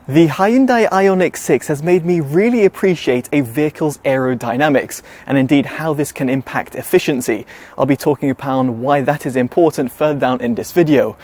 The Hyundai Ioniq 6 has made me really appreciate a vehicle's aerodynamics and indeed how this can impact efficiency. I'll be talking about why that is important further down in this video.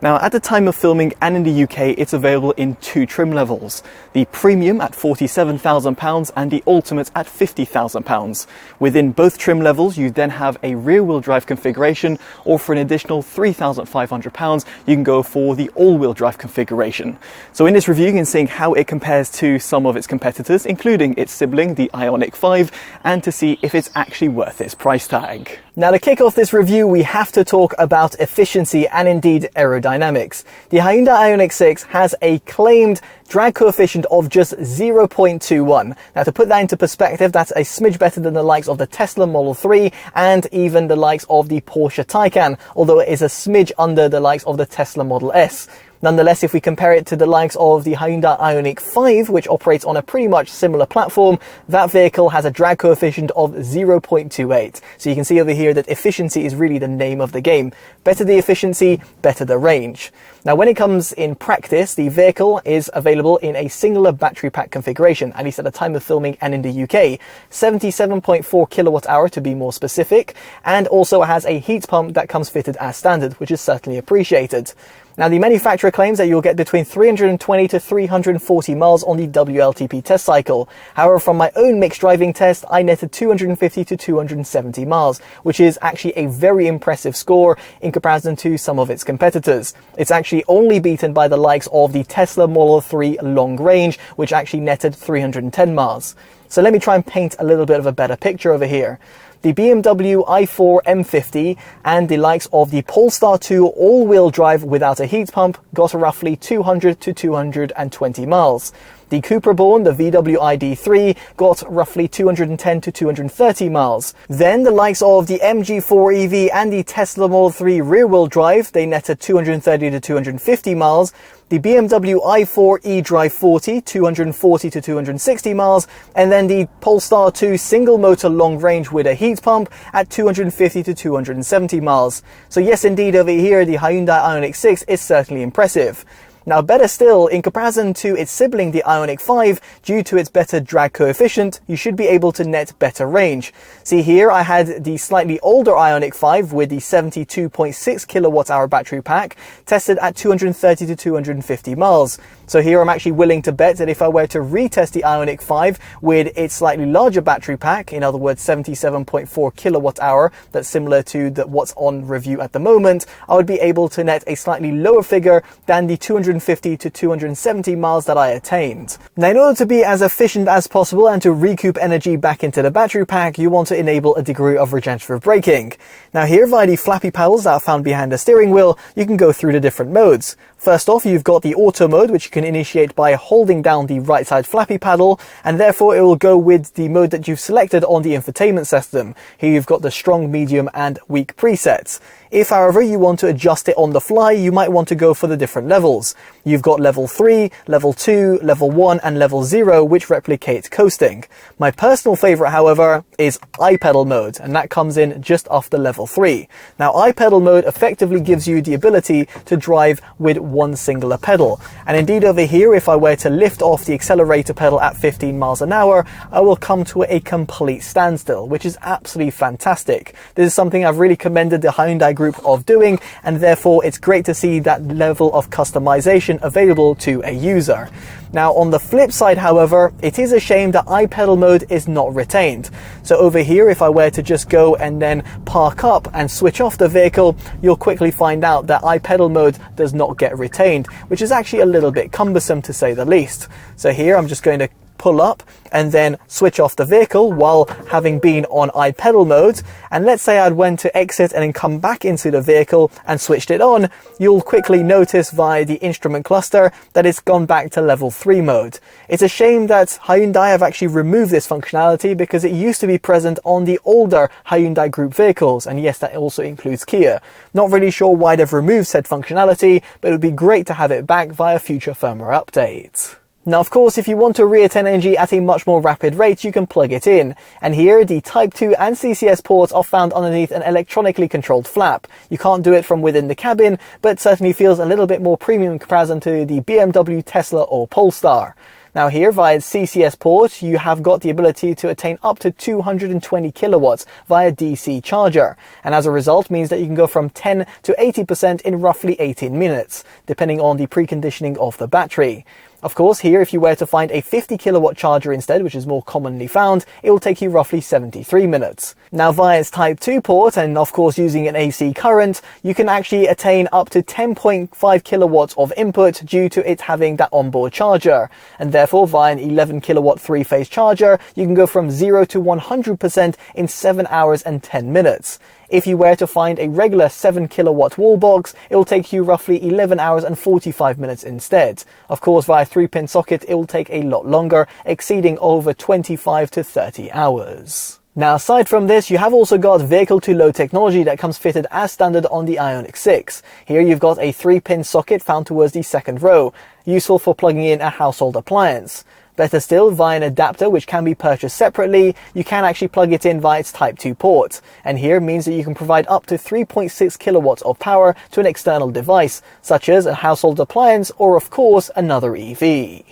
Now, at the time of filming and in the UK, it's available in two trim levels. The Premium at £47,000 and the Ultimate at £50,000. Within both trim levels, you then have a rear-wheel drive configuration, or for an additional £3,500, you can go for the all-wheel drive configuration. So in this review, you can see how it compares to some of its competitors, including its sibling, the Ioniq 5, and to see if it's actually worth its price tag. Now, to kick off this review, we have to talk about efficiency and indeed aerodynamics. The Hyundai Ioniq 6 has a claimed drag coefficient of just 0.21. Now, to put that into perspective, that's a smidge better than the likes of the Tesla Model 3 and even the likes of the Porsche Taycan, although it is a smidge under the likes of the Tesla Model S. Nonetheless, if we compare it to the likes of the Hyundai Ioniq 5, which operates on a pretty much similar platform, that vehicle has a drag coefficient of 0.28. So you can see over here that efficiency is really the name of the game. Better the efficiency, better the range. Now, when it comes in practice, the vehicle is available in a singular battery pack configuration, at least at the time of filming and in the UK, 77.4 kilowatt hour to be more specific, and also has a heat pump that comes fitted as standard, which is certainly appreciated. Now, the manufacturer claims that you'll get between 320 to 340 miles on the WLTP test cycle. However, from my own mixed driving test, I netted 250 to 270 miles, which is actually a very impressive score in comparison to some of its competitors. It's actually only beaten by the likes of the Tesla Model 3 long range, which actually netted 310 miles. So let me try and paint a little bit of a better picture over here. The BMW i4 M50 and the likes of the Polestar 2 all-wheel drive without a heat pump got roughly 200 to 220 miles. The Cupra-born, the VW ID3, got roughly 210 to 230 miles. Then the likes of the MG4 EV and the Tesla Model 3 rear-wheel drive, they netted 230 to 250 miles. The BMW i4 eDrive 40, 240 to 260 miles, and then the Polestar 2 single motor long range with a heat pump at 250 to 270 miles. So yes, indeed, over here, the Hyundai Ioniq 6 is certainly impressive. Now, better still, in comparison to its sibling, the Ioniq 5, due to its better drag coefficient, you should be able to net better range. See here, I had the slightly older Ioniq 5 with the 72.6 kilowatt hour battery pack, tested at 230 to 250 miles. So here I'm actually willing to bet that if I were to retest the Ioniq 5 with its slightly larger battery pack, in other words 77.4 kilowatt hour, that's similar to what's on review at the moment, I would be able to net a slightly lower figure than the 250 to 270 miles that I attained. Now, in order to be as efficient as possible and to recoup energy back into the battery pack, you want to enable a degree of regenerative braking. Now here, via the flappy paddles that are found behind the steering wheel, you can go through the different modes. First off, you've got the auto mode, which you can initiate by holding down the right side flappy paddle, and therefore it will go with the mode that you've selected on the infotainment system. Here you've got the strong, medium and weak presets. If, however, you want to adjust it on the fly, you might want to go for the different levels. You've got level 3, level 2, level 1 and level 0, which replicates coasting. My personal favorite, however, is iPedal mode, and that comes in just after level 3. Now, iPedal mode effectively gives you the ability to drive with one singular pedal. And indeed, over here, if I were to lift off the accelerator pedal at 15 miles an hour, I will come to a complete standstill, which is absolutely fantastic. This is something I've really commended the Hyundai group of doing, and therefore it's great to see that level of customization available to a user. Now, on the flip side, however, it is a shame that iPedal mode is not retained. So over here, if I were to just go and then park up and switch off the vehicle, you'll quickly find out that iPedal mode does not get retained, which is actually a little bit cumbersome to say the least. So here I'm just going to pull up and then switch off the vehicle while having been on iPedal mode. And let's say I'd went to exit and then come back into the vehicle and switched it on, you'll quickly notice via the instrument cluster that it's gone back to level 3 mode. It's a shame that Hyundai have actually removed this functionality because it used to be present on the older Hyundai group vehicles, and yes, that also includes Kia. Not really sure why they've removed said functionality, but it would be great to have it back via future firmware updates. Now, of course, if you want to reattain energy at a much more rapid rate, you can plug it in. And here, the Type 2 and CCS ports are found underneath an electronically controlled flap. You can't do it from within the cabin, but certainly feels a little bit more premium in comparison to the BMW, Tesla or Polestar. Now here, via CCS port, you have got the ability to attain up to 220 kilowatts via DC charger. And as a result, means that you can go from 10 to 80% in roughly 18 minutes, depending on the preconditioning of the battery. Of course, here, if you were to find a 50 kilowatt charger instead, which is more commonly found, it will take you roughly 73 minutes. Now, via its Type 2 port, and of course using an AC current, you can actually attain up to 10.5 kilowatts of input due to it having that onboard charger. And therefore, via an 11 kilowatt three-phase charger, you can go from 0 to 100% in 7 hours and 10 minutes. If you were to find a regular 7 kilowatt wall box, it will take you roughly 11 hours and 45 minutes instead. Of course, via 3-pin socket, it will take a lot longer, exceeding over 25 to 30 hours. Now, aside from this, you have also got vehicle-to-load technology that comes fitted as standard on the Ioniq 6. Here you've got a 3-pin socket found towards the second row, useful for plugging in a household appliance. Better still, via an adapter which can be purchased separately, you can actually plug it in via its Type 2 port. And here means that you can provide up to 3.6 kilowatts of power to an external device, such as a household appliance or, of course, another EV.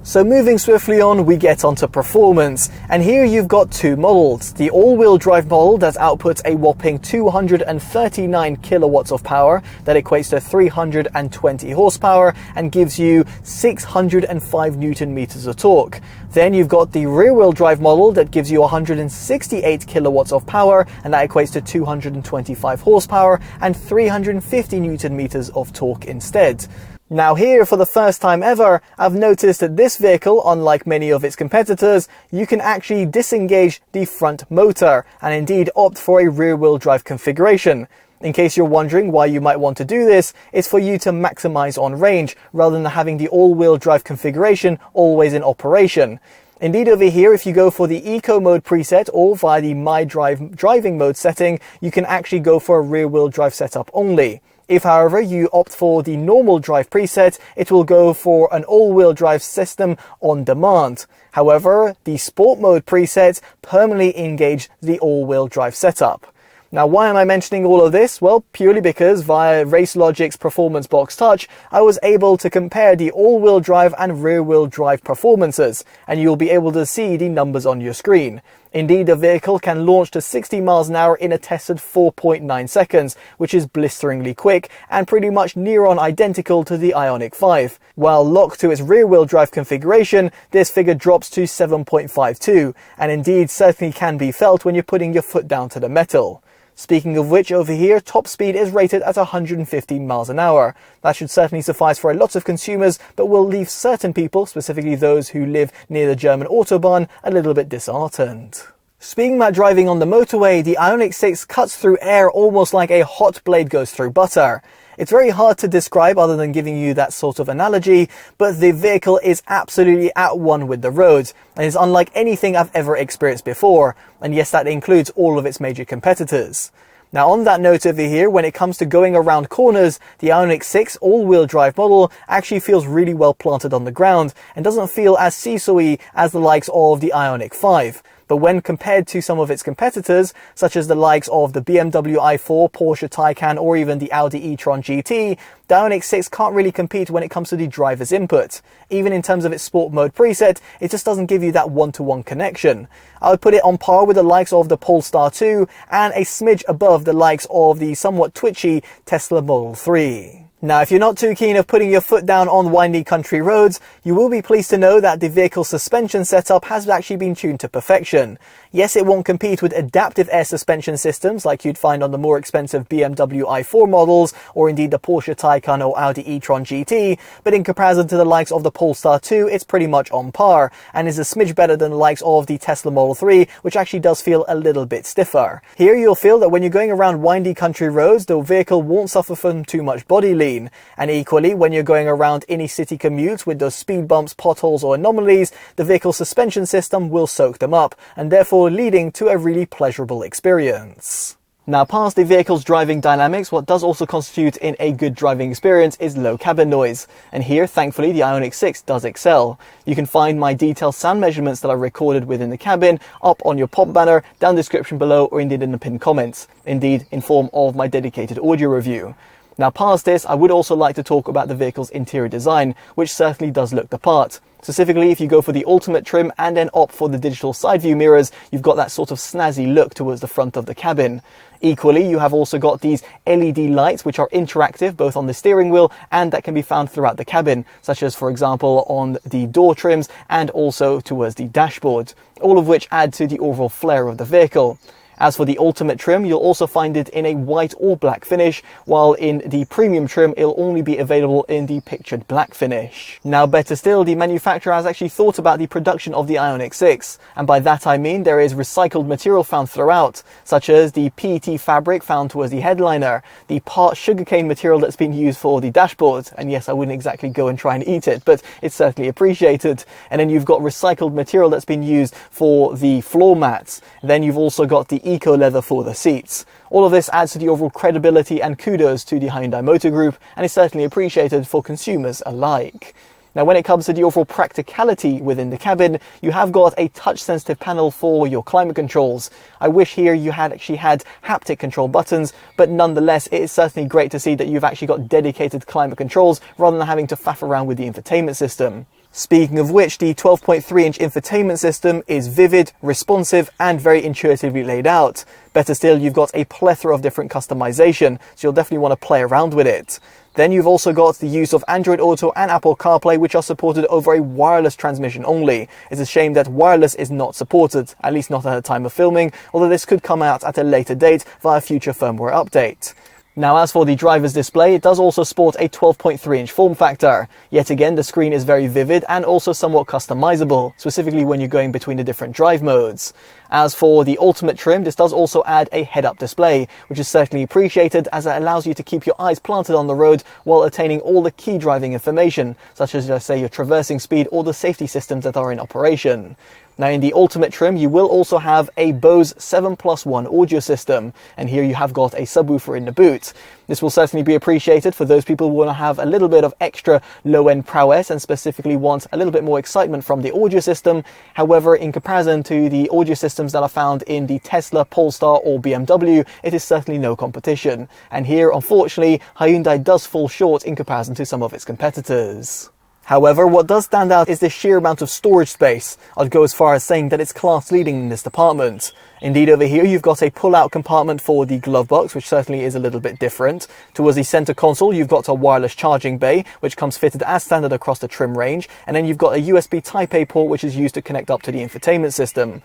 So moving swiftly on, we get onto performance, and here you've got two models. The all-wheel drive model that outputs a whopping 239 kilowatts of power, that equates to 320 horsepower and gives you 605 newton meters of torque. Then you've got the rear-wheel drive model that gives you 168 kilowatts of power, and that equates to 225 horsepower and 350 newton meters of torque instead. Now here, for the first time ever, I've noticed that this vehicle, unlike many of its competitors, you can actually disengage the front motor and indeed opt for a rear-wheel drive configuration. In case you're wondering why you might want to do this, it's for you to maximize on range rather than having the all-wheel drive configuration always in operation. Indeed, over here, if you go for the Eco mode preset or via the My Drive driving mode setting, you can actually go for a rear-wheel drive setup only. If, however, you opt for the normal drive preset, it will go for an all-wheel drive system on demand. However, the sport mode preset permanently engage the all-wheel drive setup. Now, why am I mentioning all of this? Well, purely because via RaceLogic's Performance Box Touch, I was able to compare the all-wheel drive and rear-wheel drive performances, and you'll be able to see the numbers on your screen. Indeed, the vehicle can launch to 60 miles an hour in a tested 4.9 seconds, which is blisteringly quick and pretty much near on identical to the Ioniq 5. While locked to its rear-wheel drive configuration, this figure drops to 7.52, and indeed certainly can be felt when you're putting your foot down to the metal. Speaking of which, over here, top speed is rated at 115 miles an hour. That should certainly suffice for a lot of consumers, but will leave certain people, specifically those who live near the German Autobahn, a little bit disheartened. Speaking about driving on the motorway, the Ioniq 6 cuts through air almost like a hot blade goes through butter. It's very hard to describe other than giving you that sort of analogy, but the vehicle is absolutely at one with the road and is unlike anything I've ever experienced before. And yes, that includes all of its major competitors. Now, on that note over here, when it comes to going around corners, the Ioniq 6 all-wheel drive model actually feels really well planted on the ground and doesn't feel as seesawy as the likes of the Ioniq 5. But when compared to some of its competitors, such as the likes of the BMW i4, Porsche Taycan, or even the Audi e-tron GT, the Ioniq 6 can't really compete when it comes to the driver's input. Even in terms of its sport mode preset, it just doesn't give you that one-to-one connection. I would put it on par with the likes of the Polestar 2 and a smidge above the likes of the somewhat twitchy Tesla Model 3. Now, if you're not too keen of putting your foot down on windy country roads, you will be pleased to know that the vehicle's suspension setup has actually been tuned to perfection. Yes, it won't compete with adaptive air suspension systems like you'd find on the more expensive BMW i4 models, or indeed the Porsche Taycan or Audi e-tron GT, but in comparison to the likes of the Polestar 2, it's pretty much on par, and is a smidge better than the likes of the Tesla Model 3, which actually does feel a little bit stiffer. Here you'll feel that when you're going around windy country roads, the vehicle won't suffer from too much body lean. And equally, when you're going around any city commutes with those speed bumps, potholes or anomalies, the vehicle's suspension system will soak them up, and therefore leading to a really pleasurable experience. Now, past the vehicle's driving dynamics, what does also constitute in a good driving experience is low cabin noise. And here, thankfully, the Ioniq 6 does excel. You can find my detailed sound measurements that are recorded within the cabin up on your pop banner, down the description below, or indeed in the pinned comments. Indeed, in form of my dedicated audio review. Now, past this, I would also like to talk about the vehicle's interior design, which certainly does look the part. Specifically, if you go for the ultimate trim and then opt for the digital side view mirrors, you've got that sort of snazzy look towards the front of the cabin. Equally, you have also got these LED lights which are interactive both on the steering wheel and that can be found throughout the cabin, such as, for example, on the door trims and also towards the dashboard, all of which add to the overall flair of the vehicle. As for the ultimate trim, you'll also find it in a white or black finish, while in the premium trim, it'll only be available in the pictured black finish. Now, better still, the manufacturer has actually thought about the production of the Ioniq 6, and by that I mean there is recycled material found throughout, such as the PET fabric found towards the headliner, the part sugarcane material that's been used for the dashboard, and yes, I wouldn't exactly go and try and eat it, but it's certainly appreciated. And then you've got recycled material that's been used for the floor mats. Then you've also got the eco leather for the seats. All of this adds to the overall credibility and kudos to the Hyundai Motor Group, and is certainly appreciated for consumers alike. Now, when it comes to the overall practicality within the cabin, you have got a touch-sensitive panel for your climate controls. I wish here you had actually had haptic control buttons, but nonetheless, it is certainly great to see that you've actually got dedicated climate controls rather than having to faff around with the infotainment system. Speaking of which, the 12.3-inch infotainment system is vivid, responsive, and very intuitively laid out. Better still, you've got a plethora of different customization, so you'll definitely want to play around with it. Then you've also got the use of Android Auto and Apple CarPlay, which are supported over a wireless transmission only. It's a shame that wireless is not supported, at least not at the time of filming, although this could come out at a later date via future firmware update. Now, as for the driver's display, it does also sport a 12.3-inch form factor. Yet again, the screen is very vivid and also somewhat customizable, specifically when you're going between the different drive modes. As for the ultimate trim, this does also add a head-up display, which is certainly appreciated as it allows you to keep your eyes planted on the road while attaining all the key driving information, such as, let's say, your traversing speed or the safety systems that are in operation. Now, in the ultimate trim, you will also have a Bose 7+1 audio system, and here you have got a subwoofer in the boot. This will certainly be appreciated for those people who want to have a little bit of extra low-end prowess and specifically want a little bit more excitement from the audio system. However, in comparison to the audio systems that are found in the Tesla, Polestar or BMW, it is certainly no competition. And here, unfortunately, Hyundai does fall short in comparison to some of its competitors. However, what does stand out is the sheer amount of storage space. I'd go as far as saying that it's class leading in this department. Indeed, over here you've got a pull-out compartment for the glove box, which certainly is a little bit different. Towards the center console, you've got a wireless charging bay, which comes fitted as standard across the trim range. And then you've got a USB Type-A port, which is used to connect up to the infotainment system.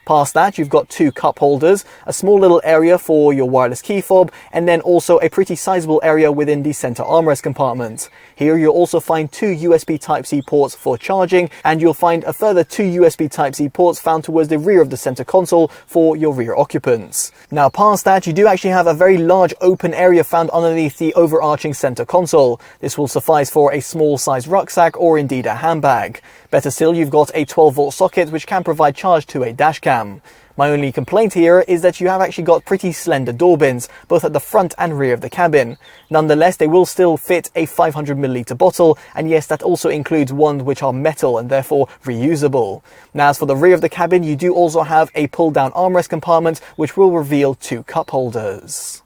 Past that, you've got two cup holders, a small little area for your wireless key fob, and then also a pretty sizable area within the center armrest compartment. Here you'll also find two USB Type-C ports for charging, and you'll find a further two USB Type-C ports found towards the rear of the center console for your rear occupants. Now, past that, you do actually have a very large open area found underneath the overarching center console. This will suffice for a small size rucksack or indeed a handbag. Better still, you've got a 12-volt socket which can provide charge to a dash cam. My only complaint here is that you have actually got pretty slender door bins, both at the front and rear of the cabin. Nonetheless, they will still fit a 500ml bottle, and yes, that also includes ones which are metal and therefore reusable. Now, as for the rear of the cabin, you do also have a pull-down armrest compartment, which will reveal two cup holders.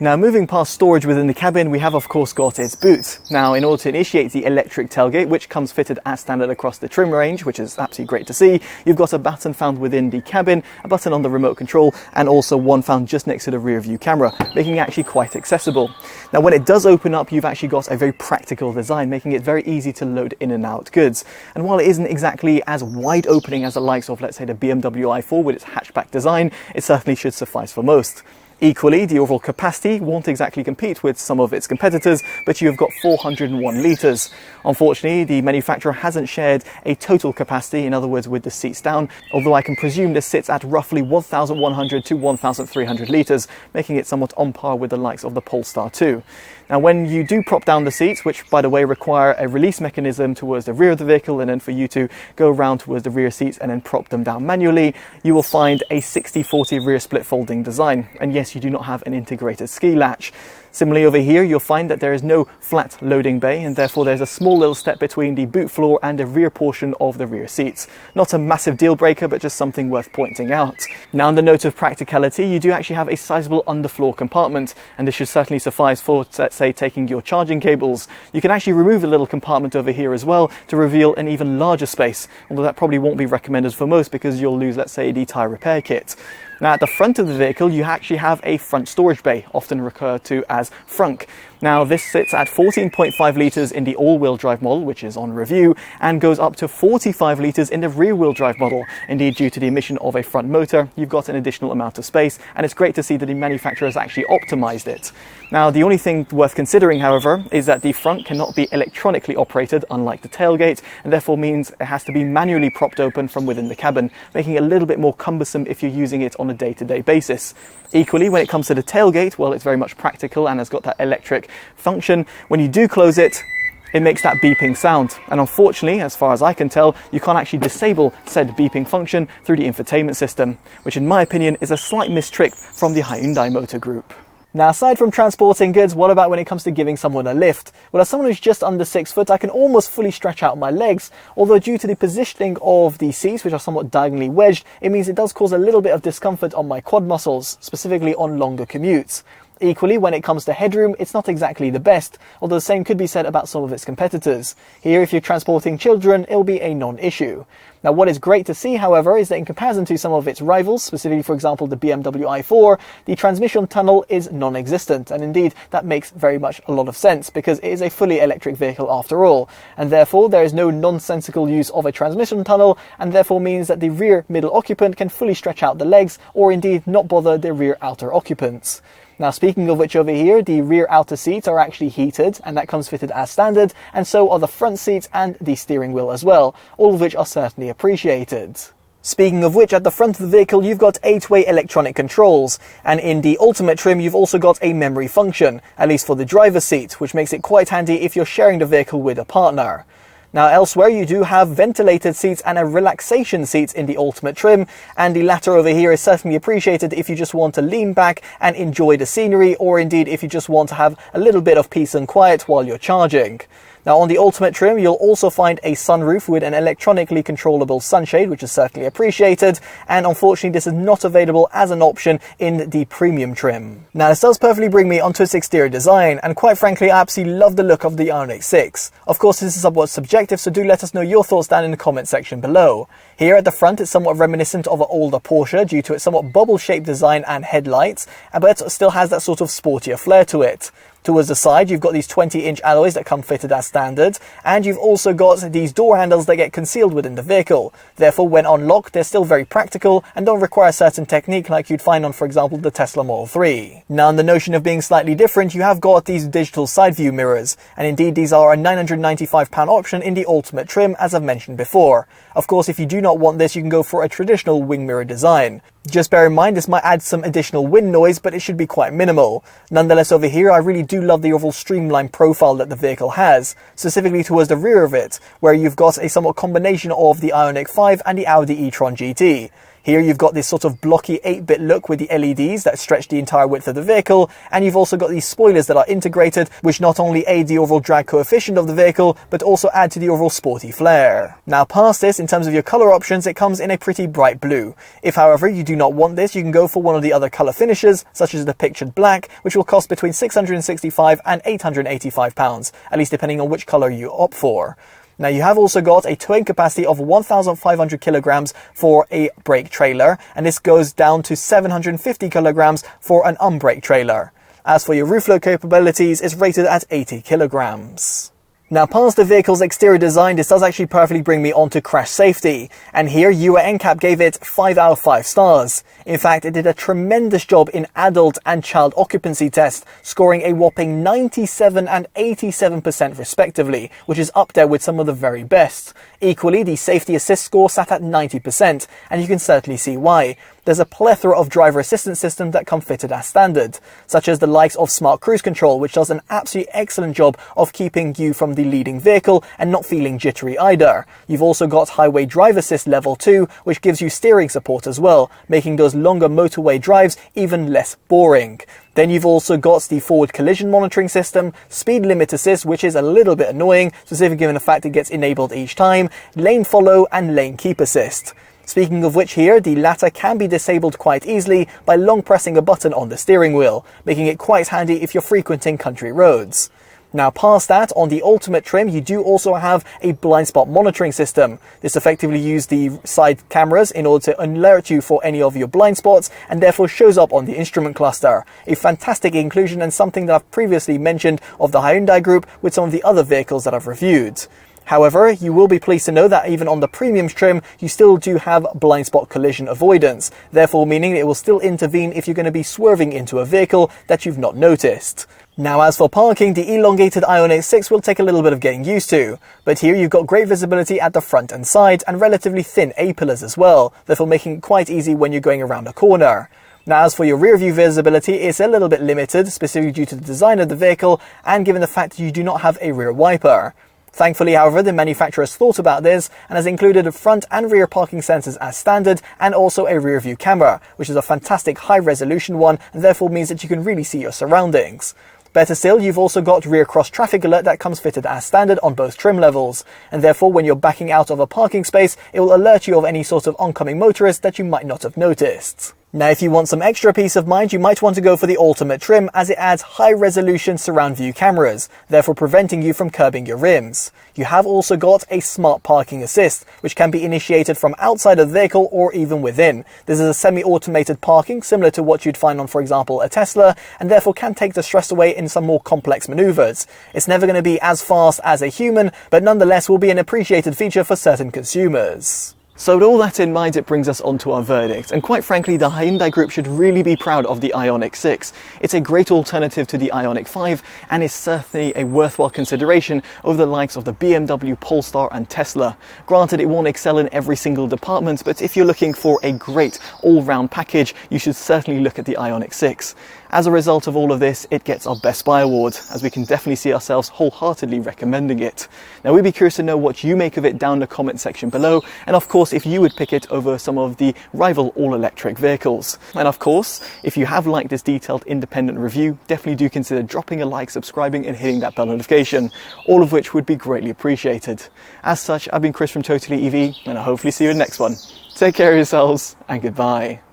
Now, moving past storage within the cabin, we have of course got its boot. Now, in order to initiate the electric tailgate, which comes fitted as standard across the trim range, which is absolutely great to see, you've got a button found within the cabin, a button on the remote control, and also one found just next to the rear view camera, making it actually quite accessible. Now, when it does open up, you've actually got a very practical design, making it very easy to load in and out goods. And while it isn't exactly as wide opening as the likes of, let's say, the BMW i4 with its hatchback design, it certainly should suffice for most. Equally, the overall capacity won't exactly compete with some of its competitors, but you've got 401 litres. Unfortunately, the manufacturer hasn't shared a total capacity, in other words with the seats down, although I can presume this sits at roughly 1,100 to 1,300 litres, making it somewhat on par with the likes of the Polestar 2. Now, when you do prop down the seats, which by the way require a release mechanism towards the rear of the vehicle and then for you to go around towards the rear seats and then prop them down manually, you will find a 60-40 rear split folding design. And yes, yes, you do not have an integrated ski latch. Similarly over here, you'll find that there is no flat loading bay, and therefore there's a small little step between the boot floor and the rear portion of the rear seats. Not a massive deal breaker, but just something worth pointing out. Now, on the note of practicality, you do actually have a sizable underfloor compartment, and this should certainly suffice for, let's say, taking your charging cables. You can actually remove a little compartment over here as well to reveal an even larger space, although that probably won't be recommended for most because you'll lose, let's say, the tyre repair kit. Now, at the front of the vehicle, you actually have a front storage bay, often referred to as frunk. Now, this sits at 14.5 litres in the all-wheel drive model, which is on review, and goes up to 45 litres in the rear-wheel drive model. Indeed, due to the emission of a front motor, you've got an additional amount of space, and it's great to see that the manufacturer has actually optimised it. Now, the only thing worth considering, however, is that the front cannot be electronically operated, unlike the tailgate, and therefore means it has to be manually propped open from within the cabin, making it a little bit more cumbersome if you're using it on a day-to-day basis. Equally, when it comes to the tailgate, well, it's very much practical and has got that electric function. When you do close it, it makes that beeping sound. And unfortunately, as far as I can tell, you can't actually disable said beeping function through the infotainment system, which in my opinion is a slight mistrick from the Hyundai Motor Group. Now, aside from transporting goods, what about when it comes to giving someone a lift? Well, as someone who's just under 6 foot, I can almost fully stretch out my legs, although due to the positioning of the seats, which are somewhat diagonally wedged, it means it does cause a little bit of discomfort on my quad muscles, specifically on longer commutes. Equally, when it comes to headroom, it's not exactly the best, although the same could be said about some of its competitors. Here, if you're transporting children, it'll be a non-issue. Now, what is great to see, however, is that in comparison to some of its rivals, specifically, for example, the BMW i4, the transmission tunnel is non-existent. And indeed, that makes very much a lot of sense because it is a fully electric vehicle after all. And therefore, there is no nonsensical use of a transmission tunnel, and therefore means that the rear middle occupant can fully stretch out the legs or indeed not bother the rear outer occupants. Now, speaking of which, over here, the rear outer seats are actually heated, and that comes fitted as standard, and so are the front seats and the steering wheel as well, all of which are certainly appreciated. Speaking of which, at the front of the vehicle, you've got 8-way electronic controls, and in the Ultimate trim, you've also got a memory function, at least for the driver's seat, which makes it quite handy if you're sharing the vehicle with a partner. Now, elsewhere, you do have ventilated seats and a relaxation seat in the Ultimate trim, and the latter over here is certainly appreciated if you just want to lean back and enjoy the scenery, or indeed if you just want to have a little bit of peace and quiet while you're charging. Now, on the Ultimate trim, you'll also find a sunroof with an electronically controllable sunshade, which is certainly appreciated, and unfortunately this is not available as an option in the Premium trim. Now, this does perfectly bring me onto its exterior design, and quite frankly, I absolutely love the look of the Ioniq 6. Of course, this is somewhat subjective, so do let us know your thoughts down in the comment section below. Here at the front, it's somewhat reminiscent of an older Porsche due to its somewhat bubble-shaped design and headlights, but it still has that sort of sportier flair to it. Towards the side, you've got these 20-inch alloys that come fitted as standard, and you've also got these door handles that get concealed within the vehicle. Therefore, when unlocked, they're still very practical and don't require a certain technique like you'd find on, for example, the Tesla Model 3. Now, in the notion of being slightly different, you have got these digital side view mirrors, and indeed these are a £995 option in the Ultimate trim, as I've mentioned before. Of course, if you do not want this, you can go for a traditional wing mirror design. Just bear in mind, this might add some additional wind noise, but it should be quite minimal. Nonetheless, over here, I really do love the overall streamlined profile that the vehicle has, specifically towards the rear of it, where you've got a somewhat combination of the Ioniq 5 and the Audi e-tron GT. Here you've got this sort of blocky 8-bit look with the LEDs that stretch the entire width of the vehicle, and you've also got these spoilers that are integrated, which not only aid the overall drag coefficient of the vehicle, but also add to the overall sporty flair. Now, past this, in terms of your color options, it comes in a pretty bright blue. If, however, you do not want this, you can go for one of the other color finishes, such as the pictured black, which will cost between £665 and £885, at least depending on which color you opt for. Now, you have also got a towing capacity of 1,500 kilograms for a brake trailer, and this goes down to 750 kilograms for an unbrake trailer. As for your roof load capabilities, it's rated at 80 kilograms. Now, past the vehicle's exterior design, this does actually perfectly bring me onto crash safety, and here Euro NCAP gave it 5 out of 5 stars. In fact, it did a tremendous job in adult and child occupancy tests, scoring a whopping 97 and 87% respectively, which is up there with some of the very best. Equally, the safety assist score sat at 90%, and you can certainly see why. there's a plethora of driver assistance systems that come fitted as standard, such as the likes of Smart Cruise Control, which does an absolutely excellent job of keeping you from the leading vehicle and not feeling jittery either. You've also got Highway Drive Assist Level 2, which gives you steering support as well, making those longer motorway drives even less boring. Then you've also got the forward collision monitoring system, speed limit assist, which is a little bit annoying, specifically given the fact it gets enabled each time, lane follow and lane keep assist. Speaking of which here, the latter can be disabled quite easily by long pressing a button on the steering wheel, making it quite handy if you're frequenting country roads. Now past that, on the Ultimate trim, you do also have a blind spot monitoring system. This effectively uses the side cameras in order to alert you for any of your blind spots and therefore shows up on the instrument cluster. A fantastic inclusion and something that I've previously mentioned of the Hyundai group with some of the other vehicles that I've reviewed. However, you will be pleased to know that even on the premium trim, you still do have blind spot collision avoidance, therefore meaning it will still intervene if you're going to be swerving into a vehicle that you've not noticed. Now as for parking, the elongated Ioniq 6 will take a little bit of getting used to, but here you've got great visibility at the front and side and relatively thin A-pillars as well, therefore making it quite easy when you're going around a corner. Now as for your rear view visibility, it's a little bit limited, specifically due to the design of the vehicle and given the fact that you do not have a rear wiper. Thankfully, however, the manufacturer has thought about this and has included front and rear parking sensors as standard and also a rear view camera, which is a fantastic high resolution one and therefore means that you can really see your surroundings. Better still, you've also got rear cross traffic alert that comes fitted as standard on both trim levels, and therefore when you're backing out of a parking space, it will alert you of any sort of oncoming motorist that you might not have noticed. Now if you want some extra peace of mind, you might want to go for the Ultimate trim as it adds high resolution surround view cameras, therefore preventing you from curbing your rims. You have also got a smart parking assist, which can be initiated from outside of the vehicle or even within. This is a semi-automated parking similar to what you'd find on, for example, a Tesla, and therefore can take the stress away in some more complex maneuvers. It's never going to be as fast as a human, but nonetheless will be an appreciated feature for certain consumers. So with all that in mind, it brings us on to our verdict, and quite frankly the Hyundai group should really be proud of the Ioniq 6. It's a great alternative to the Ioniq 5 and is certainly a worthwhile consideration over the likes of the BMW, Polestar and Tesla. Granted, it won't excel in every single department, but if you're looking for a great all-round package, you should certainly look at the Ioniq 6. As a result of all of this, it gets our Best Buy award, as we can definitely see ourselves wholeheartedly recommending it. Now we'd be curious to know what you make of it down in the comment section below, and of course if you would pick it over some of the rival all-electric vehicles. And of course, if you have liked this detailed independent review, definitely do consider dropping a like, subscribing and hitting that bell notification, all of which would be greatly appreciated. As such, I've been Chris from TotallyEV, and I'll hopefully see you in the next one. Take care of yourselves, and goodbye.